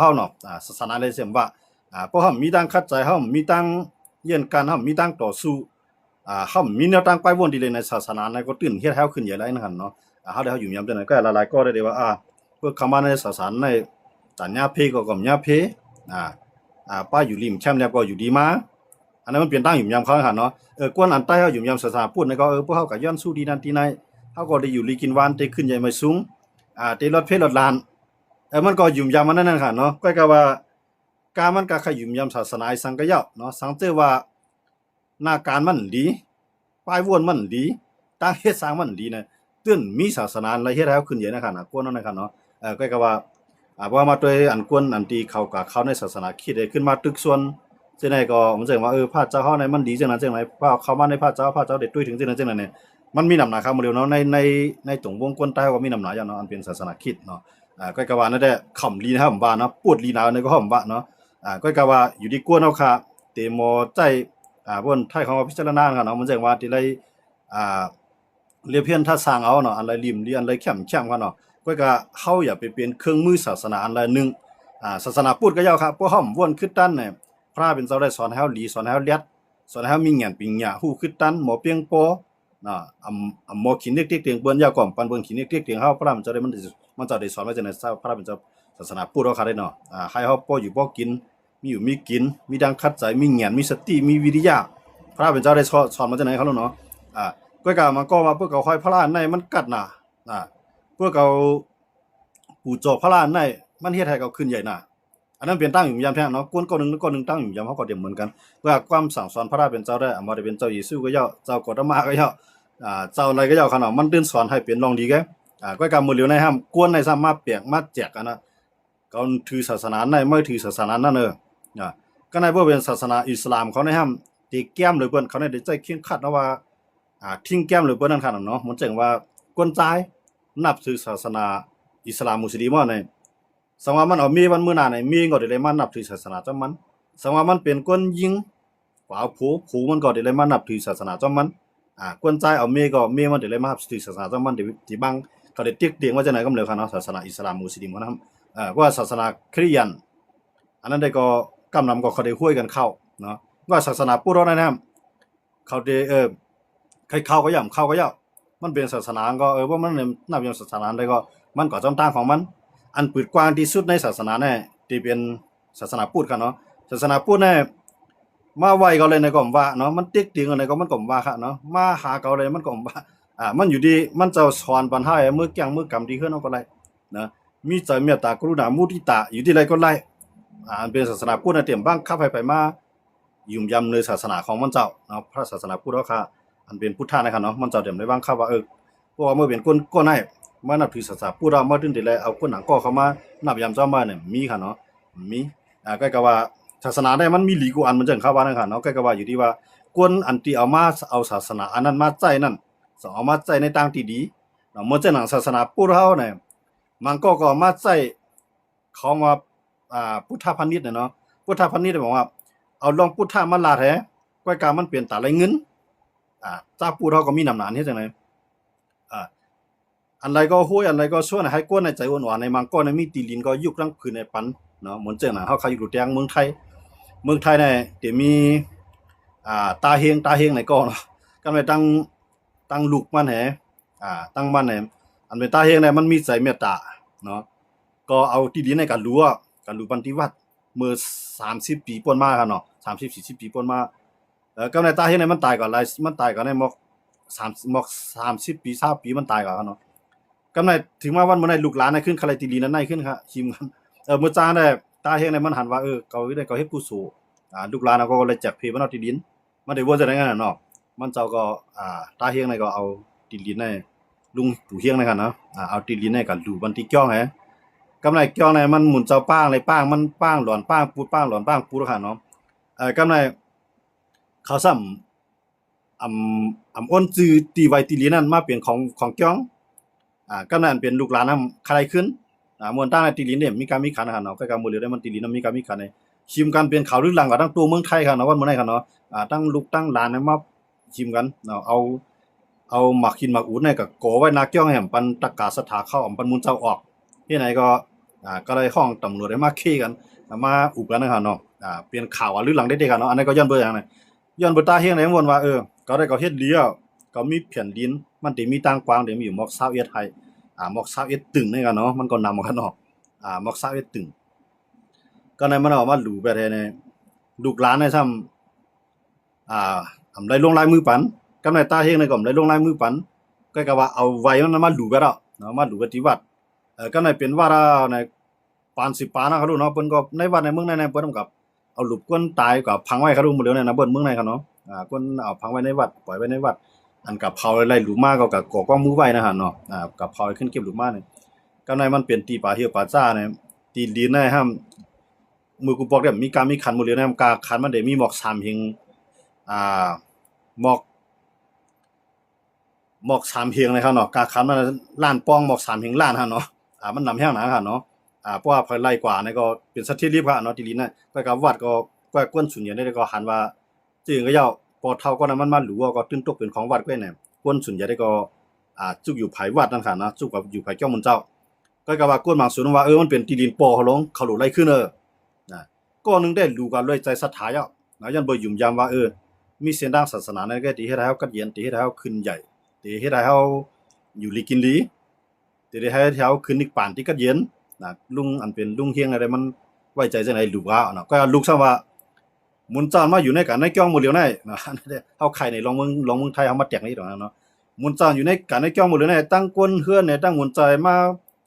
าเนาะศาสนาเลยเสียมว่าเพราะเฮามีตั้งคัดใจเฮามีตั้งเยียนกันเฮามีตั้งต่อสู้เฮามีแนวตั้งไปวนดีเลยในศาสนาในก็ตื่นเฮ็ดให้เฮาขึ้นใหญ่หลายนั่นเนาะเฮาได้เฮาอยู่ยามจังได๋ก็หลายๆก็ได้ว่าเพิ่นเข้ามาในศาสนาในตัญญาเพก็ญาเพป้าอยู่ริมแคมป์แล้วก็อยู่ดีมาอันนั้นมันเปลี่ยนตั้งอยู่ยามเขาหั่นเนาะกวนอันใต้เฮาอยู่ยามศาสนาพุทธนี่ก็พวกเฮาก็ย้อนสู้ดีนั่นที่ไหนเฮาก็ได้อยู่ลีกินหวานได้ขึ้นใหญ่ไม่สูงได้รถเพลรถลานมันก็อยู่ยามมันนั่นค่ะเนาะก็ว่าการมันก็ขยุ่มยามศาสนาสังกะยะเนาะสังเจอว่าหน้าการมันดีป้ายวนมันดีตั้งเฮ็ดสร้างมันดีนะตื้นมีศาสนาอะไรเฮ็ดให้เฮาขึ้นใหญ่นะครับนะกวนนั่นนะครับเนาะก็ว่าเพราะว่ามาด้วยอันกวนอันที่เขาก็เข้าในศาสนาคริสต์ได้ขึ้นมาตึกส่วนจังได๋ก็ผมจังว่าพระเจ้าเฮาเนี่ยมันดีจังนั้นจังได๋พอเข้ามาในพระเจ้าได้ตุ้ยถึงจังนั้นจังนั้นเนี่ยมันมีน้ำหนักครับมื้อเดียวเนาะในตรงวงกวนใต้ก็มีน้ำหนักอย่างเนาะอันเป็นศาสนาคริสต์เนาะก็ว่านั่นแหละขำลีนะครับผมว่าเนาะปวดลีนาเนี่ยก็ผมว่าเนาะก็ว่าอยู่ที่กวนเฮาค่ะเตมอใจบ่นไทยของพิจารณากันเนาะมันจังว่าที่ไรเรียเพียนถ้าสร้างเอาเนาะอันไรริมเรียนไรแคมกันเนาะก็เฮาอย่าไปเป็นเครื่องมือศาสนาอันใดนึงศาสนาพุทธก็ยาวครับเพราะเฮาวนคริสตันเนี่ยพระเป็นเจ้าได้สอนให้เฮาดีสอนให้เฮาเลียดสอนให้เฮามีเงียนปิงหยาฮู้คริสตันหมอเปียงปอหมอขินเด็กๆเตียงเปิ้นยาวก่อมปันเบิ่งขินเด็กๆเตียงเฮาพระมันจะได้มันจะได้สอนไว้จังได๋พระเป็นเจ้าศาสนาพุทธเฮาค่ะได้เนาะให้เฮาพออยู่พอกินมีอยู่มีกินมีดังคัดใจมีเงียนมีสติมีวิริยะพระเป็นเจ้าได้สอนมาจังได๋เขาเนาะก็มันก็มาเพื่อเขาค่อยพระลานในมันกัดน่ะเพื่อเขาปู่โจพระลานในมันเฮ็ดให้เขาขึ้นใหญ่น่ะอันนั้นเป็นตั้งอยู่ยามแท้เนาะก้นก็นึงตั้งอยู่ยามเฮาก็เดียวเหมือนกันเพื่อความสั่งสอนพระราเป็นเจ้าได้บ่ได้เป็นเจ้าเยซูก็ย่อเจ้ากฎมาก็ย่อเจ้าอะไรก็ย่อคั่นเนาะมันตื่นสอนให้เป็นลองดีแกก็กำมือเหลียวในห้ามกวนในสามารถเปียกมาแจกกันนะเขาถือศาสนาไหนไม่ถือศาสนานั้นก็ในบ่เป็นศาสนาอิสลามเขาในห้ามตีแก้มหรือเพิ่นเขาได้ใจเคียงขัดนะว่าทิ้งแก้มหรือเพิ่นนั่นคั่นเนาะมันจังว่ากวนใจนับถือศาสนาอิสลามมุสลิมเนี่ยสังว่ามันเอามีวันมื้อหน้าเนี่ยมีก็ได้มานับถือศาสนาจังมันสังว่ามันเป็นคนยิงฝาผูมันก็ได้มานับถือศาสนาจังมันคนใจเอามีก็มีมันได้มานับถือศาสนาจังมันที่บางเขาได้ติ๊กเตียงว่าจังได๋ก็แล้วคั่นเนาะศาสนาอิสลามมุสลิมเขานำว่าศาสนาคริสเตียนอันนั้นได้ก็กำนำก็เขาได้คุยกันเข้าเนาะว่าศาสนาพุทธนั่นนะครับเขาได้ใครเข้าก็ย่ำมันเป็นศาสนาก็ว่ามันนับยามศาสนาได้ก็มันก็จำต่างของมันอันเปิดกว้างที่สุดในศาสนาเนี่ยที่เป็นศาสนาพุทธกันเนาะศาสนาพุทธเนี่ยมาไว้ก็เลยในก็ว่าเนาะมันติ๊กติงอะไรก็มันก็ว่าค่ะเนาะมาหาเขาเลยมันก็ว่ามันอยู่ดีมันจะสอนปัญหามื้อแกงมื้อกรรมดีขึ้นเอาก็ได้นะมีใจเมตตากรุณามุทิตาอยู่ที่ไรก็ไล่อันเป็นศาสนาพุทธเตรียมบังคับให้ไปมายุ่มยำในศาสนาของมันเจ้าเนาะพระศาสนาพุทธเฮาค่ะอันเป็นพุทธะนะครับเนาะมันเจ้าเตรียมได้บังคับว่าเพราะว่าเมื่อเป็นคนให้มานับถือศาสนาพุทธมาถึงได้แล้วเอาคนหนังก็เข้ามานับยำเจ้ามาเนี่ยมีค่ะเนาะมีก็ว่าศาสนาได้มันมีหลีกอันมันจังเข้าว่านั่นค่ะเนาะก็ว่าอยู่ที่ว่าคนอันที่เอามาเอาศาสนาอันนั้นมาใจนั่นสเอามาใจในทางที่ดีเนาะมันจะหนังศาสนาพุทธเฮาเนี่ยมันก็มาใจเขามาพุทธพาณิชย์เนาะพุทธพาณิชย์บอกว่าเอาลองพุทธะมาลาแท้ก็การมันเปลี่ยนตาไหลเงินเจ้าพุทธเฮาก็มีนำหนาเฮ็ดจังได๋ อันใดก็ห้วยอันใดก็ชั่วนะให้กวนในใจอ่อนๆในมังก้อนในมีตีลินก็ยุกรังผืนในปันเนาะเหมือนเจ้าน่ะเฮาใครอยู่แดงเมืองไทยเนี่ยเดี๋ยวมีตาเฮงไหนก็เนาะก็ไปตั้งลูกมันแหตั้งมันแหอันเป็นตาเฮงเนี่ยมันมีใจเมตตาเนาะก็เอาที่ดินในการรู้ปฏิวัติเมื่อ30 ปีป่นมาครับเนาะ30-40 ปีป่นมาก็ในตาเฮงเนี่ยมันตายก่อนหลายมันตายก่อนในมอก30 ปี20 ปีมันตายก่อนครับเนาะกำไรถึงว่าวันมื้อนั้นลูกหลานได้ขึ้นคาไลติลีนั้นได้ขึ้นครับชิมกันมื้อจ้างได้ตาเฮงเนี่ยมันหันว่าเขาได้เขาเฮ็ดกุศลลูกหลานเขาก็เลยแจกเพมันเอาที่ดินมันได้ว่าจะได้งั้นน่ะเนาะมันเจ้าก็ตาเฮงเนี่ยก็เอาที่ดินให้ลุงปู่เฮียงนะครับเนาะเอาที่ดินให้กันดูบันทิก้องแฮกำไรก้องเนี่ยมันหมุนเจ้าป้างเลยป้างมันป้างหลอนป้างปูดป้างหลอนป้างปูดค่ะเนาะกำไรเขาซ้ำอ้นจือตีไว้ที่ดินนั้นมาเป็นของก้อง กำนันเป็นลูกหลานนำใครขึ้นมวนตั้งในตีลินเนี่ยมีการมีขันนะครับเนาะก็การมือเหลือได้มันตีลินนำมีการมีขันในชิมกันเป็นข่าวลือหลังกับทั้งตัวเมืองไทยครับเนาะวันมื้อนี้ครับเนาะตั้งลูกตั้งหลานมาชิมกันเนาะเอาหมักขินหมักอูดเนี่ยก็ก่อไว้นาเกี้ยงแห่มปันตะกาสถาเข้าปันมุนเจ้าออกที่ไหนก็เลยห้องตำรวจได้มาเคกันมาอุบกันนะครับเนาะเปลี่ยนข่าวลือหลังได้ๆครับเนาะอันนี้ก็ย้อนเบิ่อย่างนั้นย้อนเบ่ตาเฮียงได้ม่วนว่าก็ได้ก็เฮ็ดเลี้ยวก็มีแผ่นดินมันสิมีต่างกว้างเดี๋ยวมีอยู่มอก21ไทย มอก21ตึงนี่กันเนาะมันก็นำกันเนาะมอก21ตึงก็ในมันออกมาหลูแบบนี้ลูกหลานในซ้ำอำได้ลงลายมือปันกำในตาเฮงในก็ได้ลงลายมือปันก็ว่าเอาไว้มันมาหลูไปแล้วเนาะมาหลูปฏิวัติก็ในเป็นว่าในปาน10ปานนะครับลูกเนาะเพิ่นก็ในวัดในเมืองในเพิ่นกับเอารูปคนตายก็พังไว้ครับลูกหมดแล้วนะเบิ่นเมืองในครับเนาะคนเอาพังไว้ในวัดปล่อยไว้ในวัด อันกับเผาไล่หลุมมาก็กับก่อกองมือไว้นะฮะเนาะกับเผาขึ้นเก็บหลุมมาเนี่ยก็ในมันเป็นตีป่าเหี่ยวป่าจ้าเนี่ยตีดินได้ห้ามมือกูบอกได้มีการมีขันหมดเลยนะกาขันมันได้มีหมอก3เฮงหมอก3เฮงนะครับเนาะกาขันมันล้านป้องหมอก3เฮงล้านฮะเนาะมันนำแห้งหนาฮะเนาะเพราะว่าภายไล่กว่านี่ก็เป็นสัตว์ที่รีบฮะเนาะตีดินน่ะก็กับวัดก็กวนสุญญาได้ก็หันว่าจึงก็ยาวพอเท่าก็นั้นมันมาหรูก็ตึ้งตกเป็นของวัดก็เนี่ยกวนสุญญาได้ก็จุกอยู่ไผวัดนั่นค่ะนะจุกกับอยู่ไผเจ้ามุนเจ้าก็กะว่ากวนบางส่วนว่ามันเป็นที่ดินปอเขาลงเขาหลุไล่ขึ้นนะก็นึงได้รู้กันเลยใจศรัทธาอ่ะนะยันบ่ยุ่มยามว่ามีเส้นทางศาสนาในก็ที่เฮ็ดให้เฮากัดเย็นที่เฮ็ดให้เฮาขึ้นใหญ่ที่เฮ็ดให้เฮาอยู่ลีกินลีที่ได้ให้เฮาขึ้นอีกปานที่กัดเย็นนะลุงอันเป็นลุงเฮียงอะไรมันไว้ใจจังได๋รู้ว่าเนาะก็ลูกซะว่ามุนจานมาอยู่ในกันในก้องหมดแล้วไนะเฮาไข่ในลองเมืองไทยเฮามาแจกนี่ดอกเนาะมุนจานอยู่ในกันในก้องหมดแล้วตั้งก้นเฮือนเนี่ยตั้งมุนใจมา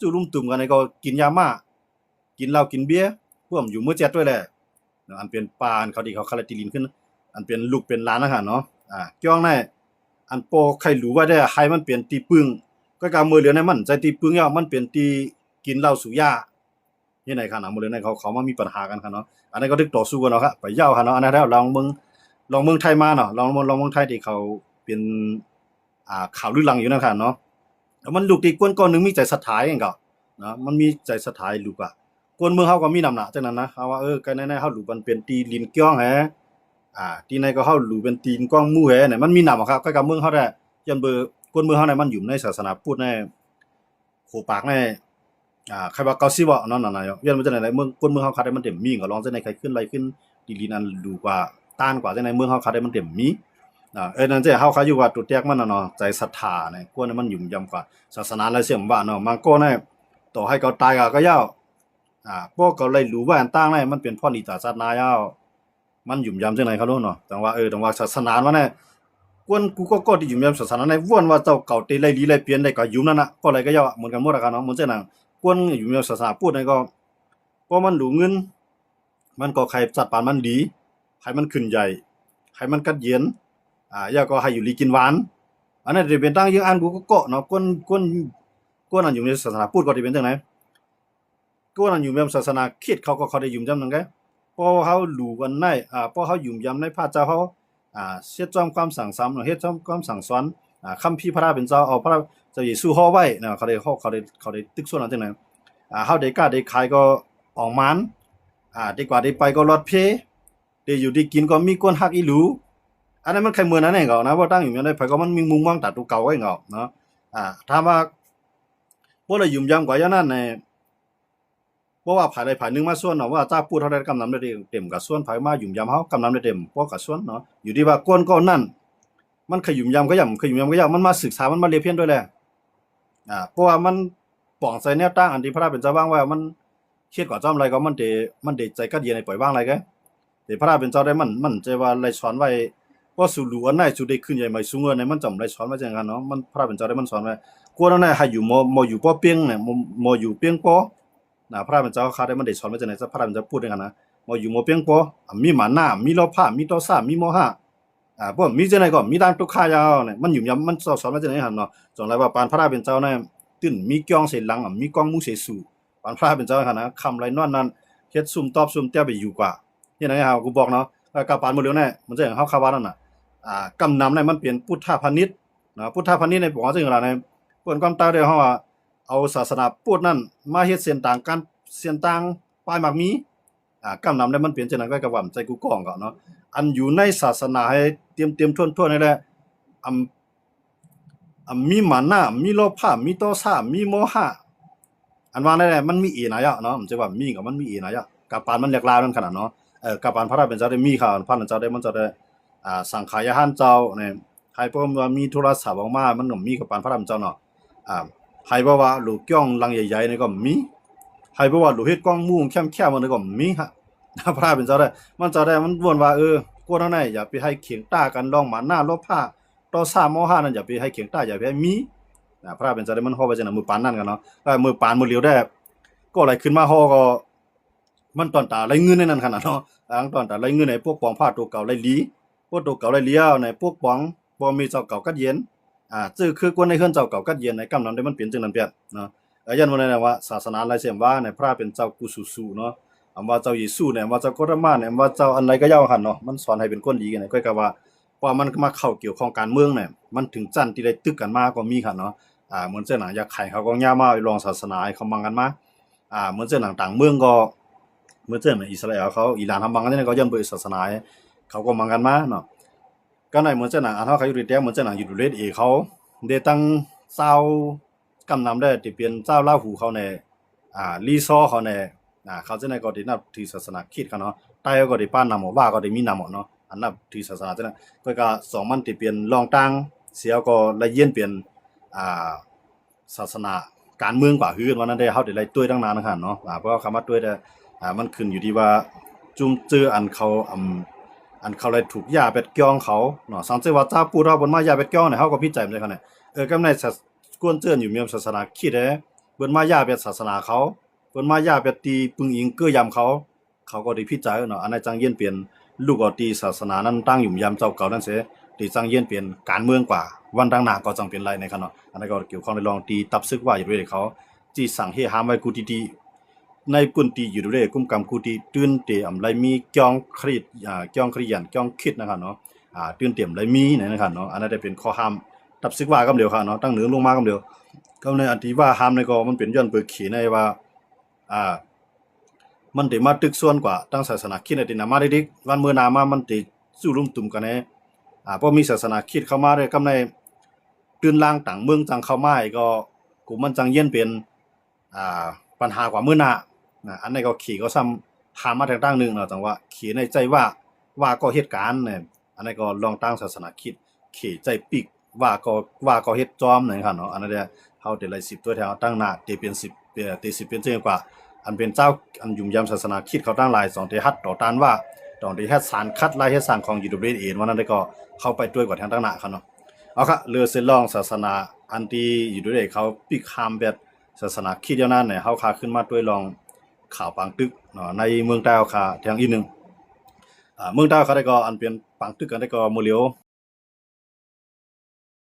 จุลุ่มตุ่มกันในก็กินยาม่ากินเหล้ากินเบียร์พวกอยู่มื้อ7ด้วยแหละอันเป็นปานเขาที่เขาคาราติลินขึ้นอันเป็นลูกเป็นหลานนะฮะเนาะก้องในอันโปใครรู้ว่าได้ให้มันเป็นตีปึงก็กามือเหลือในมันใจตีปึงยามันเป็นตีกินเหล้าสูบยาที่ไหนค่ะนะมื้อนี้เขามามีปัญหากันค่ะเนาะอันนั้นก็ตึกต่อสู้กันเนาะครับไปยาวค่ะเนาะอันนั้นแล้วลองเมืองไทยมาเนาะลองเมืองไทยที่เขาเป็นข่าวลือหลังอยู่นั่นค่ะเนาะแล้วมันลูกที่กวนก้อนนึงมีใจศรัทธาเองก็เนาะมันมีใจศรัทธาลูกกวนเมืองเฮาก็มีนำหน้าจังนั้นนะเฮาว่ากันแน่ๆเฮาลูกมันเป็นตีลินก้องแฮที่ไหนก็เฮาลูกเป็นตีนก้องหมู่แฮเนี่ยมันมีนำครับก็กับเมืองเฮาได้ยันเบอกวนเมืองเฮาเนี่ยมันอยู่ในศาสนาพุทธในโคปากในใครว่าเกาซิบ่นั่นน่ะยันมันจังได๋เมืองคนเมืองเฮาคัดได้มันเต็มมีก็ลองจังได๋ใครขึ้นไรขึ้นดีๆนั้นดูกว่าต้านกว่าจังได๋เมืองเฮาคัดได้มันเต็มมีนั่นสิเฮาคัดอยู่ว่าตุแตกมันน่ะเนาะใจศรัทธาเนี่ยกวนมันยุ่มย่ำกว่าศาสนาแล้วเสี่ยมว่าเนาะมันก็เนี่ยต่อให้เขาตายก็ยาวพวกก็เลยรู้ว่าอันต่างเนี่ยมันเป็นเพราะนิตาศาสนายาวมันยุ่มย่ำจังได๋เขาเนาะแต่ว่าแต่ว่าศาสนามันเนี่ยกวนกูก็ที่ยุ่มย่ำศาสนาในวนว่าเจ้าเก่าติไล่ลีไล่เปลี่ยนได้ก็ยุ่มนั่นน่ะก็เลยก็ยาวเหมือนกันหมดอะครับเนาะเหมือนจังนั้นกวนอยู่ในศาสนาพุทธนี่ก็พอมันดูเงินมันก็ใครจัดปานมันดีให้มันขึ้นใหญ่ให้มันกัดเย็นอย่าก็ให้อยู่ลีกินหวานอันนั้นสิเป็นตั้งยังอันกูก็เนาะกวนอันอยู่ในศาสนาพุทธก็สิเป็นจังได๋กวนอันอยู่ในศาสนาคริสต์เขาก็เขาได้ยุ่มยำจังได๋พอเฮารู้กันในพอเฮายุ่มยำในพระเจ้าเฮาเฮ็ดจอมความสั่งสอนเฮ็ดจอมความสั่งสอนคัมภีร์พระเป็นเจ้าเอาพระเจ้าเยซูฮ้อไว้นะเขาได้ตึกส่วนนั้นจังได๋เฮาได้กล้าได้ขายก็ออกมานดีกว่าได้ไปก็รถเพได้อยู่ได้กินก็มีคนฮักอีหลูอันนั้นมันใครเหมือนนั้นเองก็นะบ่ตั้งอยู่ยังได้ไผก็มันมีมุมมองตัดตัวเก่าไว้เนาะถามว่า พวกเรายุ่มยำกว่าอย่างนั้นเนี่ยเพราะว่าภายใดภายหนึงมาส่วนเนาะว่าจ้าพูดเท่าใดกำนำได้เต็มกับส่วนภายมายุ่มยำเฮากำนำได้เต็มพวกกับส่วนเนาะอยู่ที่ว่าก้นก็นั่นมันขยุ่มยำก็ย่ำขยุ่มยำก็ย่ำมันมาศึกษามันมาเรียนเพี้ยนด้วยแหละเพราะว่ามันป่องใส่แนวตั้งอันที่พระเป็นเจ้าว่างว่ามันเฮ็ดกว่าจอมอะไรก็มันเดใจกัดเย็นในปล่อยว่างอะไรก็แต่พระเป็นเจ้าได้มันใจว่าไรสอนไว้ว่าสู่หลวอันไหนสู่ได้ขึ้นใหญ่ใหม่สูงเงินในมันจำไรสอนไว้จังกันเนาะมันพระเป็นเจ้าได้มันสอนไว้กวนอันไหนให้อยู่มอยู่ป้อเปียงเนี่ยมอยู่เปียงป้อพระเป็นเจ้าเขาได้มันได้สอนไว้จังได๋ซะพระเป็นเจ้าพูดอย่างนั้นนะมอยู่เปียงป้อมีหมาหน้ามีล้อผ้ามีตอซ่ามีมอห้าบ่มีจังได๋ก็มีตามตุกขายาวเนี่ยมันอยู่ยำมันสอนไว้จังได๋หั่นเนาะจงไรว่าปานพระเป็นเจ้าเนี่ยตื่นมีกองเสหลังมีกองมูเสสู่ปานพระเป็นเจ้าหั่นนะคำไรนอนนั้นเฮ็ดซุ่มตอบซุ่มเตี้ยไปอยู่กว่าเฮ็ดให้เฮากูบอกเนาะกับปานมื้อเดียวเนี่ยมันจะอย่างเฮาคาว่านั่นน่ะกำนำเนี่ยมันเป็นพุทธพาณิชย์นะพุทธพาณิชย์ในบอกว่าจังซั่นล่ะในเปิ้นความตาได้เฮาว่าเอาศาสนาพุทธนั้นมาเฮ็ดเส้นต่างกันเส้นต่างปลายมักมีกำนำเนี่ยมันเป็นจังนั้นก็ว่าใจกูกองก่อนเนาะอันอยู่ในศาสนาให้เตรียมทั่วๆนี่แหละมีหมาหน้ามีโลภะมีโทสะมีโมหะอันว่าได้มันมีอีหลายเนาะมันจะว่ามีกับมันมีอีหลายกับปานมันแหลกลาวนั่นขนาดเนาะกับปานพระเป็นเจ้าได้มีค่ะพระเป็นเจ้าได้มันจะได้สังขายหันเจ้าเนี่ยให้พวกมันมีโทรศัพท์ออกมามันก็มีกับปานพระเป็นเจ้าเนาะให้บ่ว่าลูกก้องลังใหญ่ๆนี่ก็มีให้บ่ว่าลูกเฮ็ดกล้องมุ้งแคบๆมันก็มีฮะพระเป็นเจ้าได้มันจะได้มันวนว่ากวนเท่าไหนอย่าไปให้เขียงต้ากันลองหมาหน้าลบผ้าต่อ3ม5นั่นอย่าไปให้เขียงต้าอย่าไปให้มีพระเป็นเจ้าได้มันฮ้อไว้จังนั้นมือปานนั่นกันเนาะมือปานมือเหลียวได้ก็อะไรขึ้นมาฮ้อก็มันตอนตาไรเงินในนั้นขนาดเนาะตอนตาไรเงินในพวกปองผ้าตัวเก่าไรลีพวกตัวเก่าไรเลี้ยวในพวกปองบ่มีเจ้าเก่ากัดเย็นซื่อคือกวนในเฮือนเจ้าเก่ากัดเย็นในกำนำได้มันเปลี่ยนจังนั้นเปียเนาะยันว่านั่นว่าศาสนาหลายเสียมว่าในพระเป็นเจ้ากุสุเนาะว่าเจ้าเยซูเนี่ยว่าเจ้ากรมาเนี่ยว่าเจ้าอันใดก็ย่าหั่นเนาะมันสอนให้เป็นคนดีกันก็ก็ว่ามันมาเข้าเกี่ยวข้องการเมืองเนี่ยมันถึงจันที่ได้ตึกกันมาก็มีค่ะเนาะเหมือนเจ้าหนังอยากไข่เขาก็ย่ามาลองศาสนาให้เขามังกันมาเหมือนเจ้าหนังต่างเมืองก็เหมือนเจ้าหนังอิสราเอลเขาอิหร่านทำมังกันนี่ก็ย่อมเปิดศาสนาเขาก็มังกันมาเนาะก็ในเหมือนเจ้าหนังอันเขาอยู่ดีเหมือนเจ้าหนังอยู่ดูเลสเขาได้ตั้งเจ้ากำนำได้ที่เป็นเจ้าลาหูเขาในรีซอเขาในเขาจะในก็ได้นับถือศาสนาคริสต์กันเนาะใต้ก็ได้ป้านนำว่าก็ได้มีนำเนาะอันนับถือศาสนาจังนั้นก็2มันที่เปลี่ยนรองตั้งเสียก็ละเยียนเปลี่ยนศาสนาการเมืองกว่าฮื้อว่านั้นได้เฮาได้ไล่ตุ้ยตั้งนานนะครับเนาะเพราะว่าคำว่าตุ้ยได้มันขึ้นอยู่ที่ว่าจุมเจออันเขาไล่ถูกยาเป็ดก้องเขาเนาะสังเกตว่าถ้าพูดเราบนมายาเป็ดก้องเนี่ยเฮาก็พิจัยได้คั่นน่ะกำในกวนเจือนอยู่มีศาสนาคริสต์บนมายาเป็ดศาสนาเขาบนมายาเป็ดตีปึงอิงเกื้อยำเขาก็ได้พิจัยเนาะอันนั้นจังเยียนเปลี่ยนลูกอตีศาสนานั้นตั้งอยู่ยามเจ้าเก่านั่นเสียที่จังเยียนเปลี่ยนการเมืองกว่าวันดังหน้าก็จังเป็นไรในคั่นเนาะอันนั้นก็เกี่ยวข้องในรองตีตับซึกว่าอยู่ด้วยเขาจี้สั่งให้หามไว้กูดีในปุ่นตีอยู่ด้วยกุมกำกูดีตื่นเตอำไรมีจ้องคริดจ้องคริยันจ้องคิดนะครับเนาะตื่นเตรียมไรมีนะครับเนาะอันนั้นได้เป็นข้อห้ามตับซึกว่ากำเดียวค่ะเนาะตั้งเหนือลงมากำเดียวก็ในอันที่ว่าห้ามในก็มันเป็นย้อนเปิดขีในว่ามันได้มาตึกส่วนกว่าตั้งศาสนาคริสต์ในนามาได้ดิวันมื้อนามามันได้สู้รุมตุ่มกันแน่พอมีศาสนาคริสต์เข้ามาได้กำในตื่นล่างต่างเมืองจังเข้ามาก็กูมันจังเย็นเป็นปัญหากว่ามื้อหน้าอันนี้ก็ขี่ก็ซ้ำหามาทางตั้งนึงเนาะจังว่าขี่ในใจว่าก็เหตุการณ์เนี่ยอันนี้ก็ลองตั้งศาสนาคริสต์ขี่ใจปิกว่าก็เฮ็ดจอมนะครับเนาะอันนั้นเฮาได้ไล่10ตัวแถวตั้งหน้าได้เป็น10ได้10เป็นจังกว่าอันเป็นเจ้าอันยุ่มยำศาสนาคริสต์เขาตั้งหลาย2ที่ฮัดต่อต้านว่าต้องที่เฮ็ดสารคัดลายเฮ็ดสร้างของยูทูบเองว่านั้นได้ก็เข้าไปด้วยกว่าทางตั้งหน้าครับเนาะเอาค่ะเรือเส้นรองศาสนาอันที่อยู่ด้วยเขาปิกคามแบบศาสนาคริสต์อย่างนั้นเนี่ยเฮาคาขึ้นมาด้วยลองข่าวปางตึกเนาะในเมืองใต้เฮาคาทางอีกนึงเมืองใต้เขาได้ก็อันเป็นปางตึกกันได้ก็มื้อเหลียว